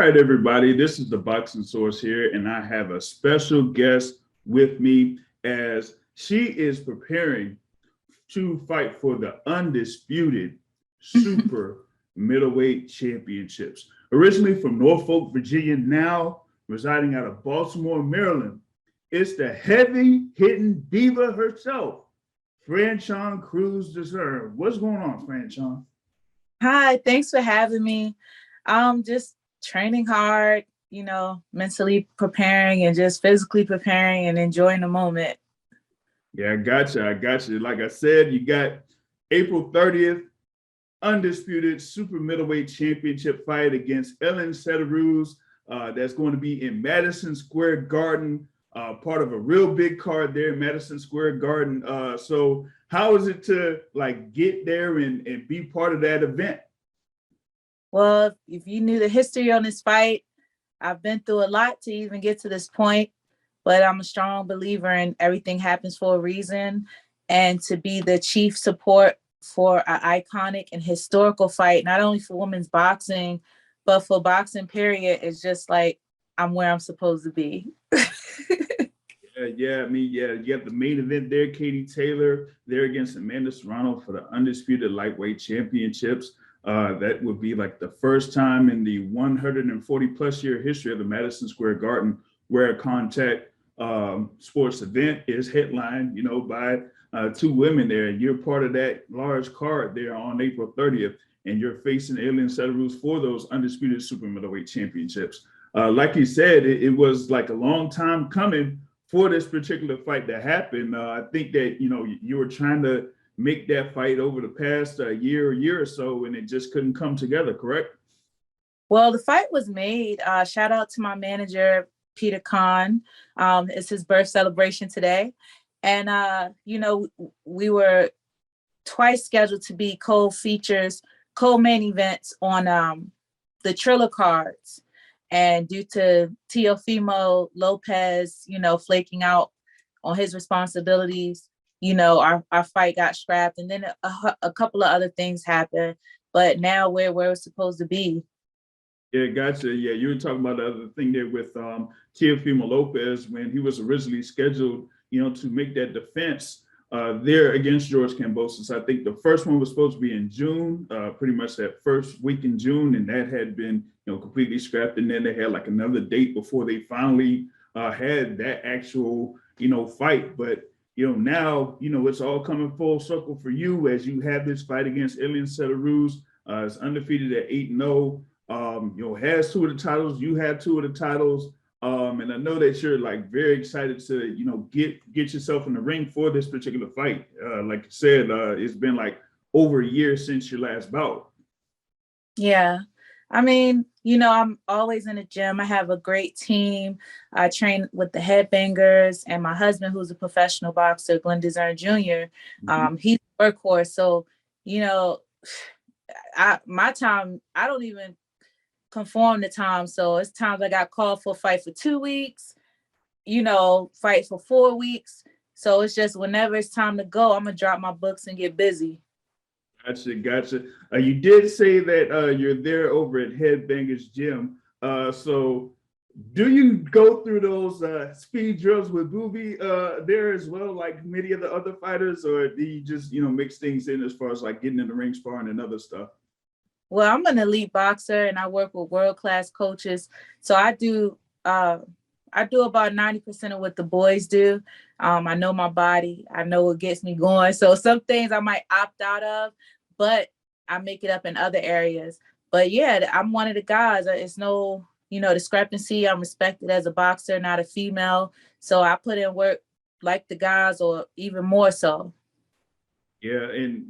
right, everybody, this is the Boxing Source here, and I have a special guest with me as she is preparing to fight for the undisputed super middleweight championships. Originally from Norfolk, Virginia, now residing out of Baltimore, Maryland, it's the heavy-hitting diva herself, Franchon Crews Dezurn. What's going on, Franchon? Hi, thanks for having me. Just training hard, mentally preparing and just physically preparing and enjoying the moment. Yeah, I got you. I got you. Like I said, you got April 30th, undisputed super middleweight championship fight against Elin Cederoos. That's going to be in Madison Square Garden, part of a real big card there in Madison Square Garden. So how is it to get there and be part of that event? Well, if you knew the history on this fight, I've been through a lot to even get to this point, but I'm a strong believer in everything happens for a reason. And to be the chief support for an iconic and historical fight, not only for women's boxing, but for boxing period, is just like I'm where I'm supposed to be. Yeah, you have the main event there, Katie Taylor, there against Amanda Serrano for the undisputed lightweight championships. That would be like the first time in the 140 plus year history of the Madison Square Garden where a contact sports event is headlined, by two women there. And you're part of that large card there on April 30th, and you're facing Elin Cederoos for those undisputed super middleweight championships. Like you said, it was like a long time coming for this particular fight to happen. I think that, you were trying to make that fight over the past year or so, and it just couldn't come together, correct? Well, the fight was made. Shout out to my manager, Peter Kahn. It's his birth celebration today. And, we were twice scheduled to be co-features, co-main events on the Triller cards. And due to Teofimo Lopez, flaking out on his responsibilities, our fight got scrapped. And then a couple of other things happened. But now we're where we're supposed to be. Yeah, gotcha. Yeah, you were talking about the other thing there with Teofimo Lopez when he was originally scheduled, to make that defense there against George Kambosos. I think the first one was supposed to be in June, pretty much that first week in June, and that had been, completely scrapped. And then they had like another date before they finally had that actual, fight. But now, it's all coming full circle for you as you have this fight against Elin Cederoos. It's undefeated at 8-0. Has two of the titles. You have two of the titles. And I know that you're very excited to, get yourself in the ring for this particular fight. Like you said, it's been over a year since your last bout. Yeah. I mean, I'm always in the gym. I have a great team. I train with the Headbangers and my husband, who's a professional boxer, Glenn Dezurn Jr. He's a workhorse. So, my time, I don't even conform to time. So it's times I got called for a fight for 2 weeks, fight for 4 weeks. So it's just whenever it's time to go, I'm going to drop my books and get busy. Gotcha. You did say that you're there over at Headbangers Gym. So do you go through those speed drills with Booby there as well, like many of the other fighters, or do you just, mix things in as far as getting in the ring sparring and other stuff? Well, I'm an elite boxer and I work with world-class coaches. So I do about 90% of what the boys do. I know my body. I know what gets me going. So some things I might opt out of, but I make it up in other areas. But yeah, I'm one of the guys. It's no, discrepancy. I'm respected as a boxer, not a female. So I put in work like the guys or even more so. Yeah, and,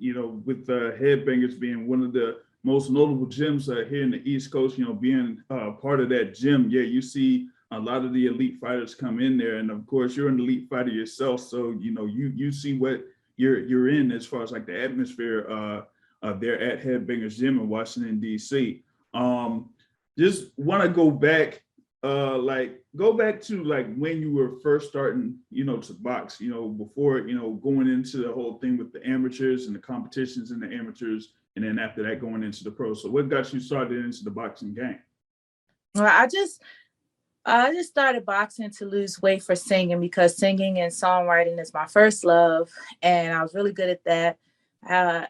with the Headbangers being one of the most notable gyms here in the East Coast, being part of that gym, yeah, you see a lot of the elite fighters come in there, and of course you're an elite fighter yourself, so you see what you're in as far as the atmosphere there at Headbangers Gym in Washington D.C. Just want to go back to when you were first starting, to box, before going into the whole thing with the amateurs and the competitions in the amateurs, and then after that going into the pros. So what got you started into the boxing game? Well, I just started boxing to lose weight for singing because singing and songwriting is my first love, and I was really good at that.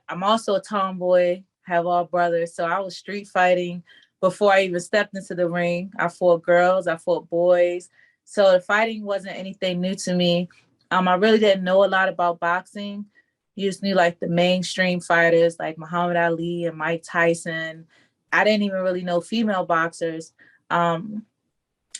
I'm also a tomboy, have all brothers, so I was street fighting before I even stepped into the ring. I fought girls, I fought boys, so the fighting wasn't anything new to me. I really didn't know a lot about boxing. You just knew like the mainstream fighters like Muhammad Ali and Mike Tyson. I didn't even really know female boxers. Um,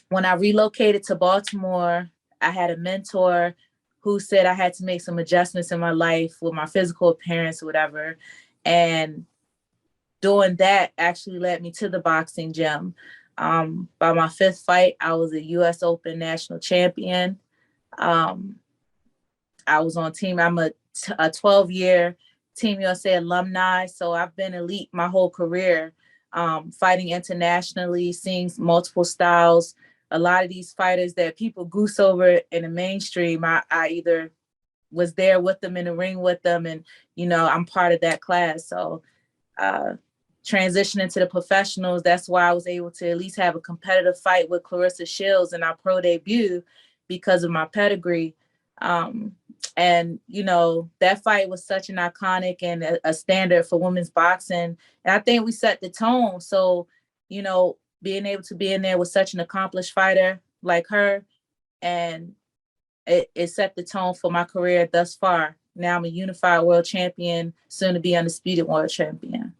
when I relocated to Baltimore, I had a mentor who said I had to make some adjustments in my life with my physical appearance or whatever. And doing that actually led me to the boxing gym. By my fifth fight, I was a US Open national champion. Um, I was on team. I'm a 12-year Team USA alumni. So I've been elite my whole career, fighting internationally, seeing multiple styles. A lot of these fighters that people goose over in the mainstream, I either was there with them in the ring with them, and I'm part of that class. So transitioning to the professionals, that's why I was able to at least have a competitive fight with Claressa Shields in our pro debut because of my pedigree. And that fight was such an iconic and a standard for women's boxing, and I think we set the tone. So being able to be in there with such an accomplished fighter like her, and it set the tone for my career thus far. Now I'm a unified world champion, soon to be undisputed world champion.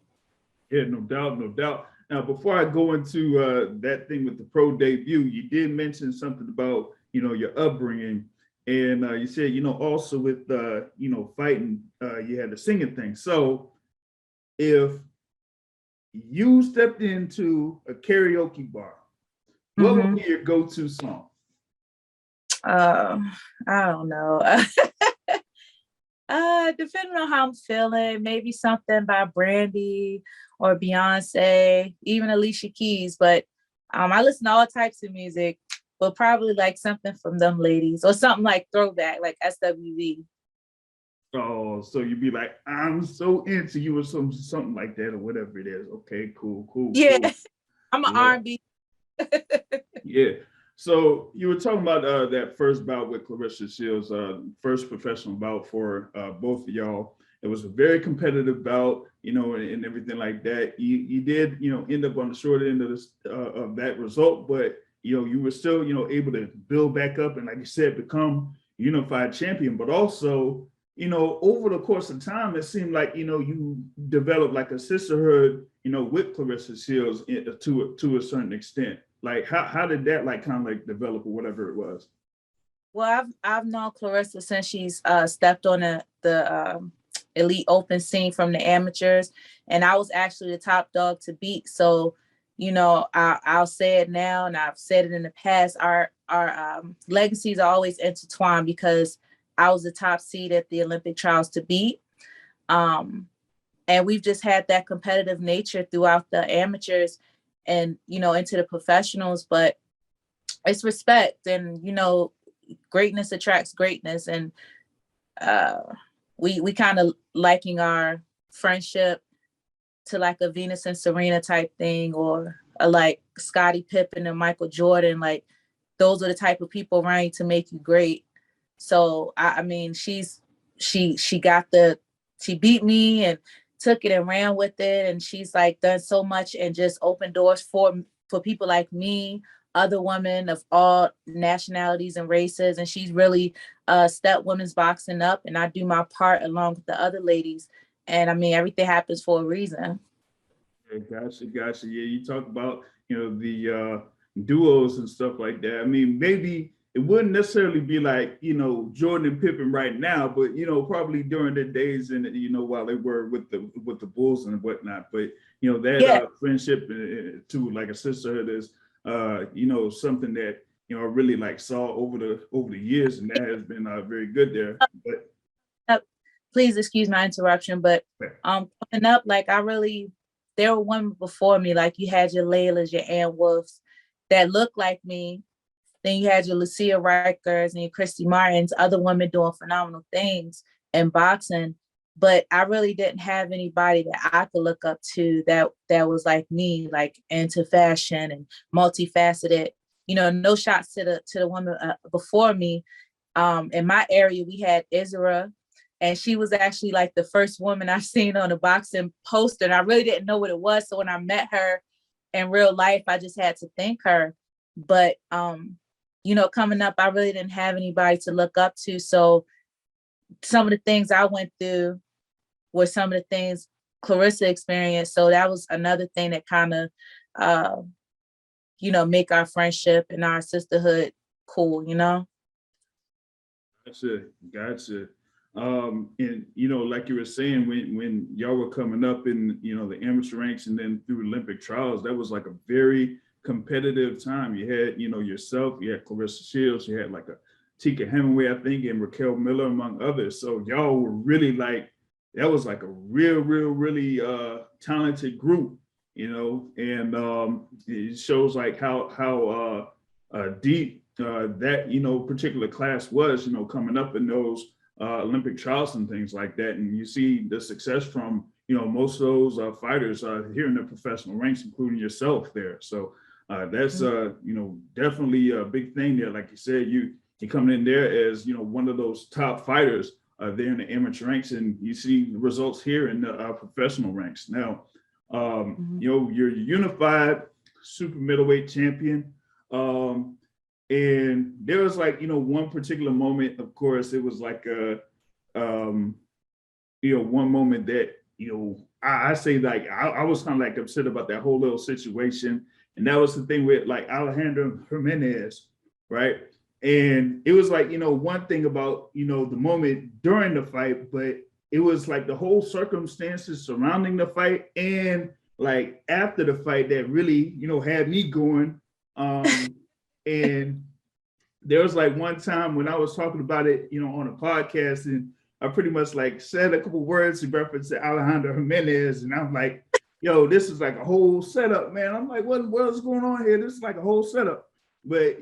Yeah, no doubt, no doubt. Now, before I go into that thing with the pro debut, you did mention something about your upbringing, and you said also with fighting, you had the singing thing. So if you stepped into a karaoke bar, what would be your go-to song? I don't know. Depending on how I'm feeling, maybe something by Brandy or Beyonce, even Alicia Keys. But I listen to all types of music, but probably like something from them ladies or something like throwback, like SWV. Oh, so you'd be like, I'm so into you or something like that or whatever it is. Okay, cool. Yeah, cool. I'm an R&B. Yeah. So you were talking about that first bout with Claressa Shields, first professional bout for both of y'all. It was a very competitive bout, and everything like that. You did, end up on the short end of this of that result, but you were still, able to build back up and, like you said, become unified champion. But also, over the course of time, it seemed like you developed like a sisterhood, with Claressa Shields to a certain extent. Like how did that like kind of like develop or whatever it was? Well, I've known Claressa since she's stepped on the elite open scene from the amateurs, and I was actually the top dog to beat. So, I'll say it now, and I've said it in the past. Our legacies are always intertwined because I was the top seed at the Olympic trials to beat. And we've just had that competitive nature throughout the amateurs and, into the professionals, but it's respect and, greatness attracts greatness. And we kind of liking our friendship to like a Venus and Serena type thing, or like Scottie Pippen and Michael Jordan. Like those are the type of people around to make you great. So I mean, she beat me and took it and ran with it, and she's like done so much and just opened doors for people like me, other women of all nationalities and races, and she's really stepped women's boxing up, and I do my part along with the other ladies, and I mean everything happens for a reason. Yeah, gotcha. Yeah, you talk about the duos and stuff like that. I mean, maybe it wouldn't necessarily be like Jordan and Pippen right now, but probably during the days and while they were with the Bulls and whatnot. But that friendship to like a sisterhood is something that I really like saw over the years, and that has been very good there. But please excuse my interruption, but coming up, like there were women before me, like you had your Laylas, your Ann Wolfs that looked like me. Then you had your Lucia Rikers and your Christy Martins, other women doing phenomenal things in boxing. but I really didn't have anybody that I could look up to that was like me, like into fashion and multifaceted. No shots to the woman before me. In my area, we had Isra, and she was actually like the first woman I've seen on a boxing poster. And I really didn't know what it was. So when I met her in real life, I just had to thank her. But coming up, I really didn't have anybody to look up to. So some of the things I went through were some of the things Claressa experienced. So that was another thing that kind of, make our friendship and our sisterhood cool, Gotcha. And like you were saying, when y'all were coming up in the amateur ranks and then through Olympic trials, that was like a very competitive time. You had yourself, you had Claressa Shields, you had like a Tika Hemingway, I think, and Raquel Miller, among others. So y'all were really like, that was like a really talented group, and it shows like how deep that particular class was, coming up in those Olympic trials and things like that. And you see the success from most of those fighters here in the professional ranks, including yourself there. So that's definitely a big thing there. Like you said, you coming in there as one of those top fighters there in the amateur ranks, and you see the results here in the professional ranks. Now, you're a unified super middleweight champion. And there was like, one particular moment, of course, it was like one moment that, I say like, I was kind of like upset about that whole little situation. And that was the thing with like Alejandra Jimenez, right? And it was like, one thing about, the moment during the fight, but it was like the whole circumstances surrounding the fight and like after the fight that really, had me going. And there was like one time when I was talking about it, on a podcast, and I pretty much like said a couple words in reference to Alejandra Jimenez, and I'm like, yo, this is like a whole setup, man. I'm like, what's going on here? This is like a whole setup. But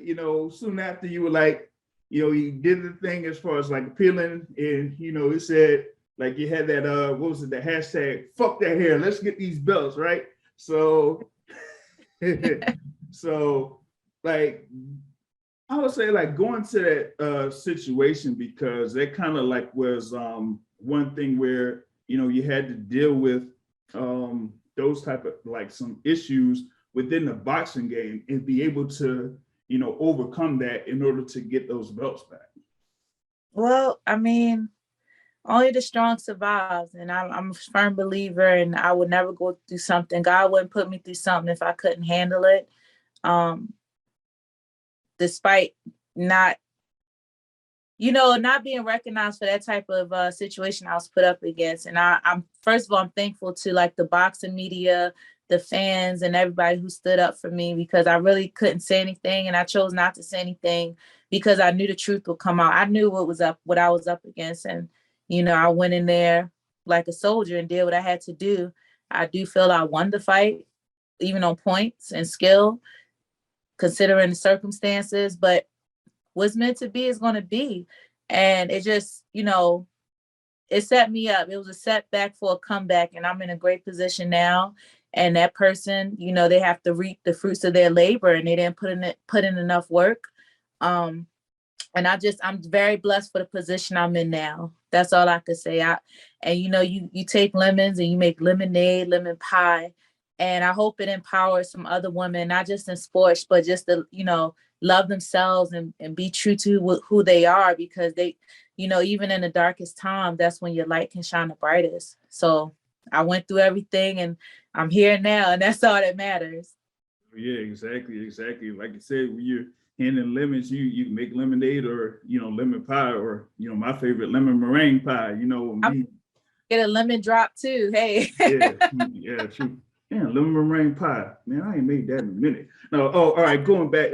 soon after you were like, you did the thing as far as like appealing, and it said like you had that what was it, the hashtag fuck that hair, let's get these belts, right? So so like I would say like going to that situation, because that kind of like was one thing where you had to deal with those type of like some issues within the boxing game and be able to overcome that in order to get those belts back. Well, I mean, only the strong survives, and I'm a firm believer, and I would never go through something. God wouldn't put me through something if I couldn't handle it. Despite not being recognized for that type of situation I was put up against. And I'm first of all, I'm thankful to like the boxing media, the fans, and everybody who stood up for me, because I really couldn't say anything, and I chose not to say anything because I knew the truth would come out. I knew what I was up against, and I went in there like a soldier and did what I had to do. I do feel I won the fight, even on points and skill, considering the circumstances, but what's meant to be is going to be. And it just, it set me up. It was a setback for a comeback, and I'm in a great position now. And that person, they have to reap the fruits of their labor, and they didn't put in enough work. And I'm very blessed for the position I'm in now. That's all I could say. You take lemons and you make lemonade, lemon pie. And I hope it empowers some other women, not just in sports, but just to, love themselves and be true to who they are, because they, even in the darkest time, that's when your light can shine the brightest. So I went through everything, and I'm here now, and that's all that matters. Yeah, exactly. Like you said, when you're handing lemons, you make lemonade or, lemon pie, or, my favorite, lemon meringue pie, Get a lemon drop too. Hey. Yeah, true. Yeah, lemon meringue pie. Man, I ain't made that in a minute. No, all right, going back.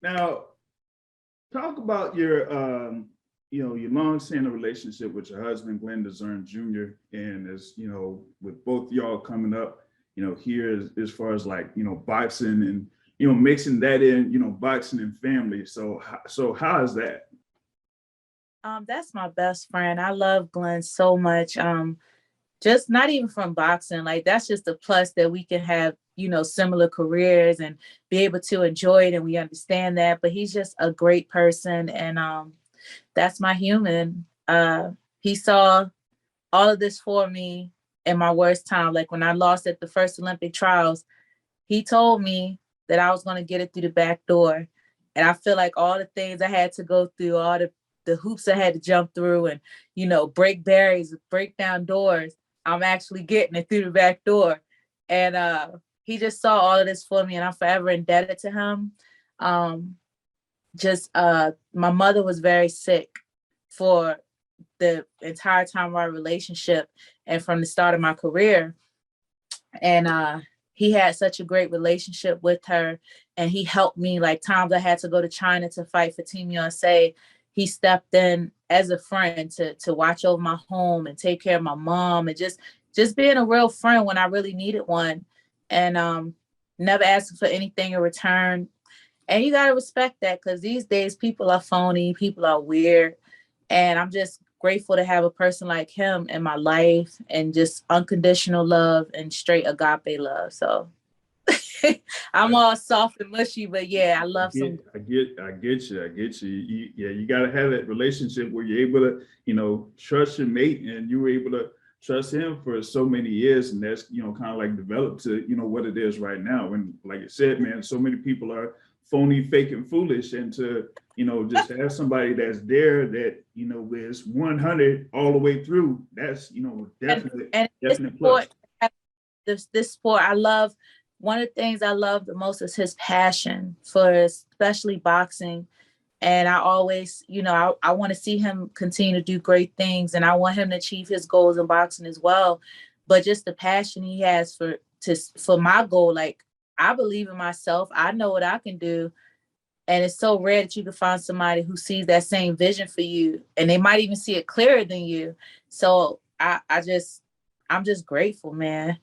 Now, talk about your your long-standing relationship with your husband, Glenn Dezurn Jr. And as with both y'all coming up, here as far as like boxing and mixing that in, boxing and family. So how is that? That's my best friend. I love Glenn so much. Just not even from boxing, like that's just a plus that we can have, similar careers and be able to enjoy it, and we understand that. But he's just a great person, and that's my human. He saw all of this for me in my worst time. Like when I lost at the first Olympic trials, he told me that I was going to get it through the back door. And I feel like all the things I had to go through, all the hoops I had to jump through and, break barriers, break down doors, I'm actually getting it through the back door. And he just saw all of this for me, and I'm forever indebted to him. My mother was very sick for the entire time of our relationship and from the start of my career. And he had such a great relationship with her, and he helped me. Like times I had to go to China to fight for Team USA, he stepped in as a friend to watch over my home and take care of my mom, and just being a real friend when I really needed one, and never asking for anything in return. And you got to respect that, because these days people are phony, people are weird, and I'm just grateful to have a person like him in my life, and just unconditional love and straight agape love. So I'm all soft and mushy, but yeah, I love some. I get you. Yeah, you got to have that relationship where you're able to, trust your mate, and you were able to trust him for so many years, and that's, kind of like developed to, what it is right now. And like I said, man, so many people are phony, fake, and foolish, and to, just have somebody that's there that, is 100 all the way through, that's, definitely, and definite plus. This sport, I love. One of the things I love the most is his passion for especially boxing. And I always, I want to see him continue to do great things, and I want him to achieve his goals in boxing as well. But just the passion he has for my goal, like I believe in myself. I know what I can do. And it's so rare that you can find somebody who sees that same vision for you, and they might even see it clearer than you. So I'm just grateful, man.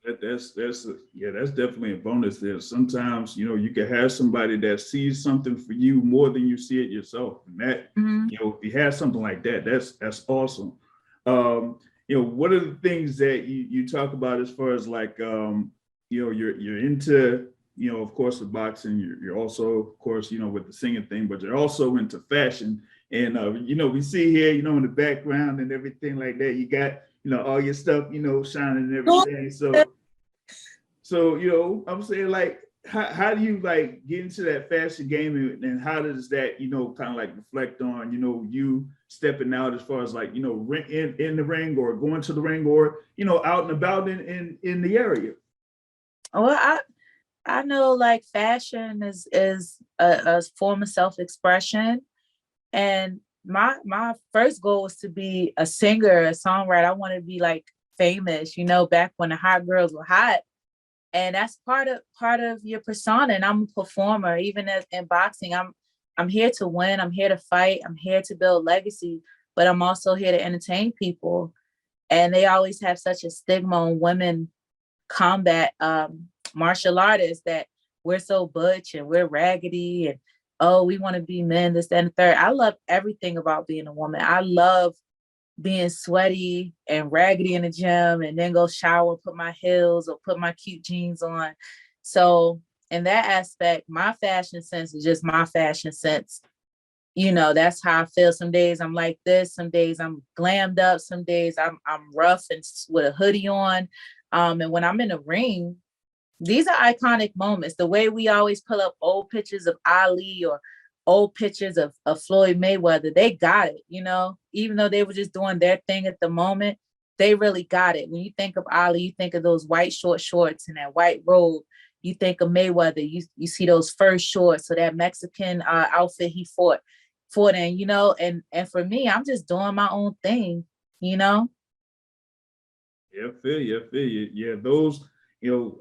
That's definitely a bonus there. Sometimes, you can have somebody that sees something for you more than you see it yourself. And that, if you have something like that, that's awesome. What are the things that you talk about as far as like, you're into, of course, the boxing, you're also, of course, with the singing thing, but you're also into fashion. And, we see here, in the background and everything like that, you got, all your stuff, shining and everything. So, I'm saying, like, how do you like get into that fashion game, and how does that, kind of like reflect on, you stepping out as far as like, in the ring, or going to the ring, or, out and about in the area? Well, I know like fashion is a form of self-expression. And my first goal was to be a singer, a songwriter. I want to be like famous, back when the hot girls were hot. And that's part of your persona. And I'm a performer, even in boxing. I'm here to win. I'm here to fight. I'm here to build legacy, but I'm also here to entertain people. And they always have such a stigma on women combat martial artists, that we're so butch and we're raggedy, and oh, we want to be men, this, that, and the third. I love everything about being a woman. I love being sweaty and raggedy in the gym, and then go shower, put my heels or put my cute jeans on. So in that aspect, my fashion sense is just my fashion sense. That's how I feel. Some days I'm like this, some days I'm glammed up, some days I'm rough and with a hoodie on. And when I'm in the ring, these are iconic moments. The way we always pull up old pictures of Ali or old pictures of Floyd Mayweather, they got it, even though they were just doing their thing at the moment, they really got it. When you think of Ali, you think of those white short shorts and that white robe. You think of Mayweather, you see those fur shorts, so that Mexican outfit he fought in, and for me, I'm just doing my own thing, Yeah, I feel you. Yeah, those,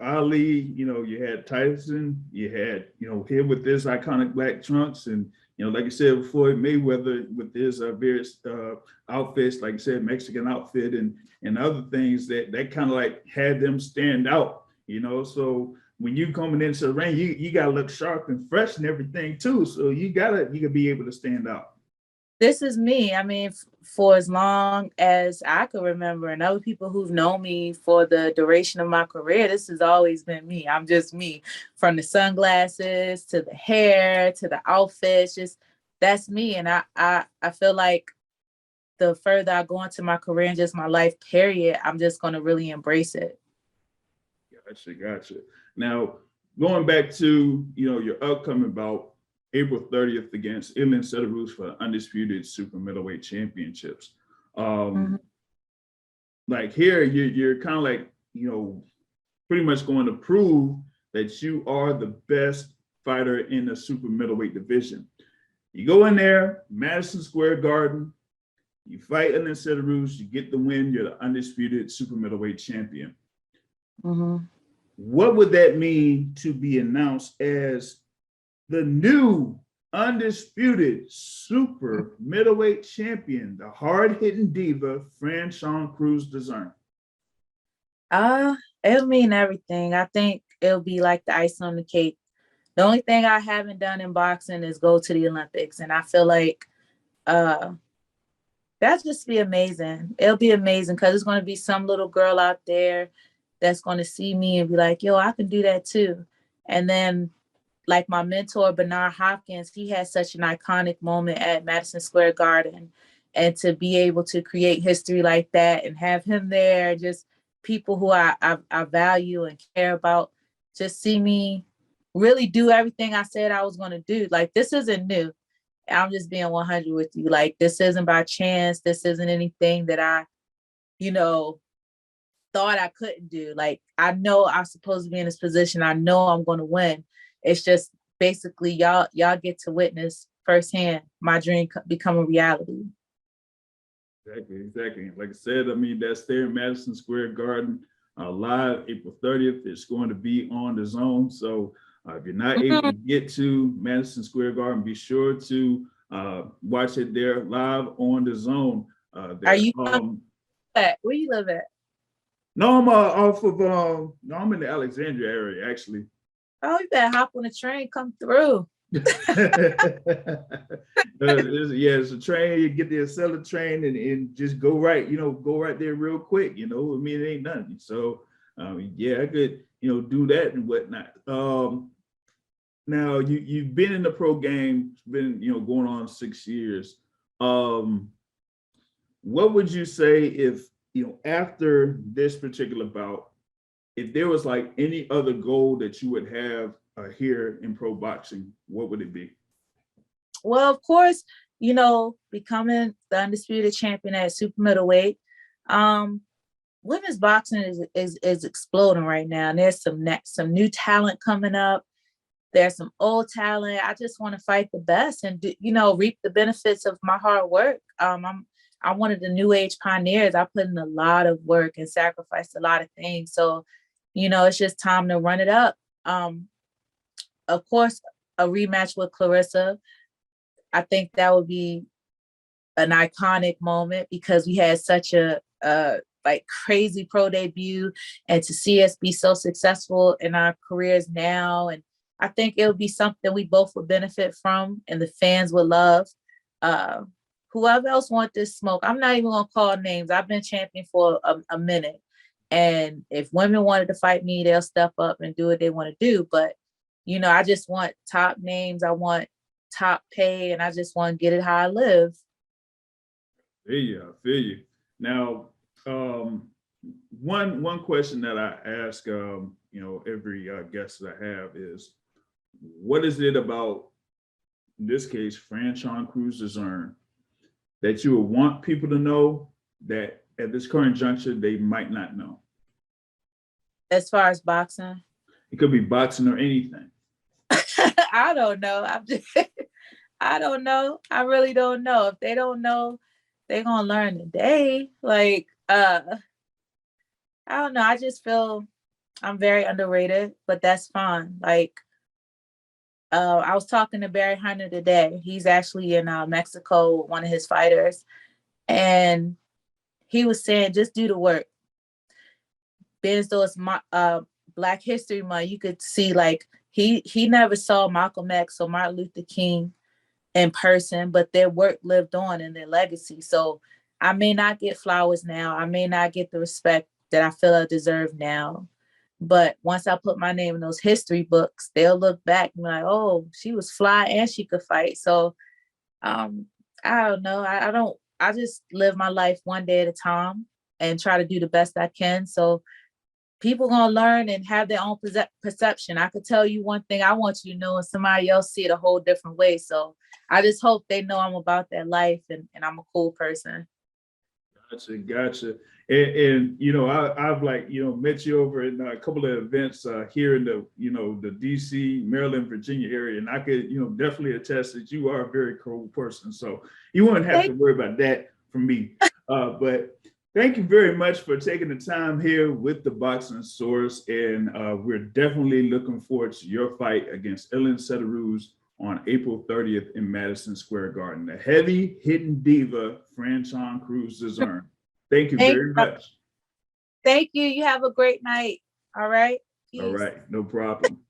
Ali, you had Tyson, you had, him with his iconic black trunks, and, like I said, Floyd Mayweather with his various outfits, like I said, Mexican outfit and other things that kind of like had them stand out, so when you coming into the ring, you got to look sharp and fresh and everything too. So you gotta be able to stand out. this is me. I mean, for as long as I can remember, and other people who've known me for the duration of my career, this has always been me. I'm just me, from the sunglasses to the hair to the outfits. Just that's me. And I feel like the further I go into my career and just my life period, I'm just going to really embrace it. Gotcha. Now, going back to, your upcoming bout, April 30th against Elin Cederoos for the undisputed super middleweight championships. Like here, you're kind of like, pretty much going to prove that you are the best fighter in the super middleweight division. You go in there, Madison Square Garden, you fight Elin Cederoos, you get the win, you're the undisputed super middleweight champion. What would that mean to be announced as the new undisputed super middleweight champion, the hard-hitting diva, Franchon Crews Dezurn? It'll mean everything. I think it'll be like the icing on the cake. The only thing I haven't done in boxing is go to the Olympics. And I feel like that'd just be amazing. It'll be amazing because there's going to be some little girl out there that's going to see me and be like, yo, I can do that too. And then like my mentor, Bernard Hopkins, he had such an iconic moment at Madison Square Garden. And to be able to create history like that and have him there, just people who I value and care about, just see me really do everything I said I was going to do. Like, this isn't new. I'm just being 100 with you. Like, this isn't by chance. This isn't anything that I, thought I couldn't do. Like, I know I'm supposed to be in this position. I know I'm going to win. It's just basically y'all get to witness firsthand my dream become a reality. Exactly. Like I said, that's there in Madison Square Garden, live April 30th. It's going to be on DAZN. So if you're not able to get to Madison Square Garden, be sure to watch it there live on DAZN. Are you where you live at? No, I'm off of I'm in the Alexandria area, actually. Oh, you better hop on the train, come through. It's a train. You get the Acela train and just go right there real quick. It ain't nothing. So I could do that and whatnot. Now you've been in the pro game. It's been going on 6 years. What would you say if after this particular bout, if there was like any other goal that you would have here in pro boxing, what would it be? Well, of course, becoming the undisputed champion at super middleweight. Women's boxing is exploding right now. And there's some new talent coming up. There's some old talent. I just want to fight the best and reap the benefits of my hard work. I'm one of the new age pioneers. I put in a lot of work and sacrificed a lot of things. So, it's just time to run it up. Of course, a rematch with Claressa. I think that would be an iconic moment because we had such a crazy pro debut, and to see us be so successful in our careers now. And I think it would be something we both would benefit from and the fans would love. Whoever else want this smoke, I'm not even gonna call names. I've been champion for a minute. And if women wanted to fight me, they'll step up and do what they want to do. But, I just want top names. I want top pay, and I just want to get it how I live. I feel you. Now, one question that I ask, every guest that I have is, what is it about, in this case, Franchon Crews Dezurn, that you would want people to know that at this current juncture they might not know? As far as boxing? It could be boxing or anything. I don't know. I don't know. I really don't know. If they don't know, they're gonna learn today. Like, I don't know. I just feel I'm very underrated, but that's fine. Like, I was talking to Barry Hunter today. He's actually in Mexico with one of his fighters. And he was saying, just do the work. Being as though it's Black History Month, you could see like he never saw Malcolm X or Martin Luther King in person, but their work lived on in their legacy. So I may not get flowers now. I may not get the respect that I feel I deserve now. But once I put my name in those history books, they'll look back and be like, oh, she was fly and she could fight. So I don't know. I just live my life one day at a time and try to do the best I can. So people gonna learn and have their own perception. I could tell you one thing I want you to know, and somebody else see it a whole different way. So I just hope they know I'm about that life and I'm a cool person. Gotcha. And you know, I've like, you know, met you over in a couple of events here in the, you know, the DC, Maryland, Virginia area. And I could, you know, definitely attest that you are a very cool person. So you won't have to worry about that from me. But thank you very much for taking the time here with the Boxing Source. And we're definitely looking forward to your fight against Elin Cederoos on April 30th in Madison Square Garden. The heavy hitting diva, Franchon Crews Dezurn. Thank you very much. Thank you. You have a great night. All right. Peace. All right. No problem.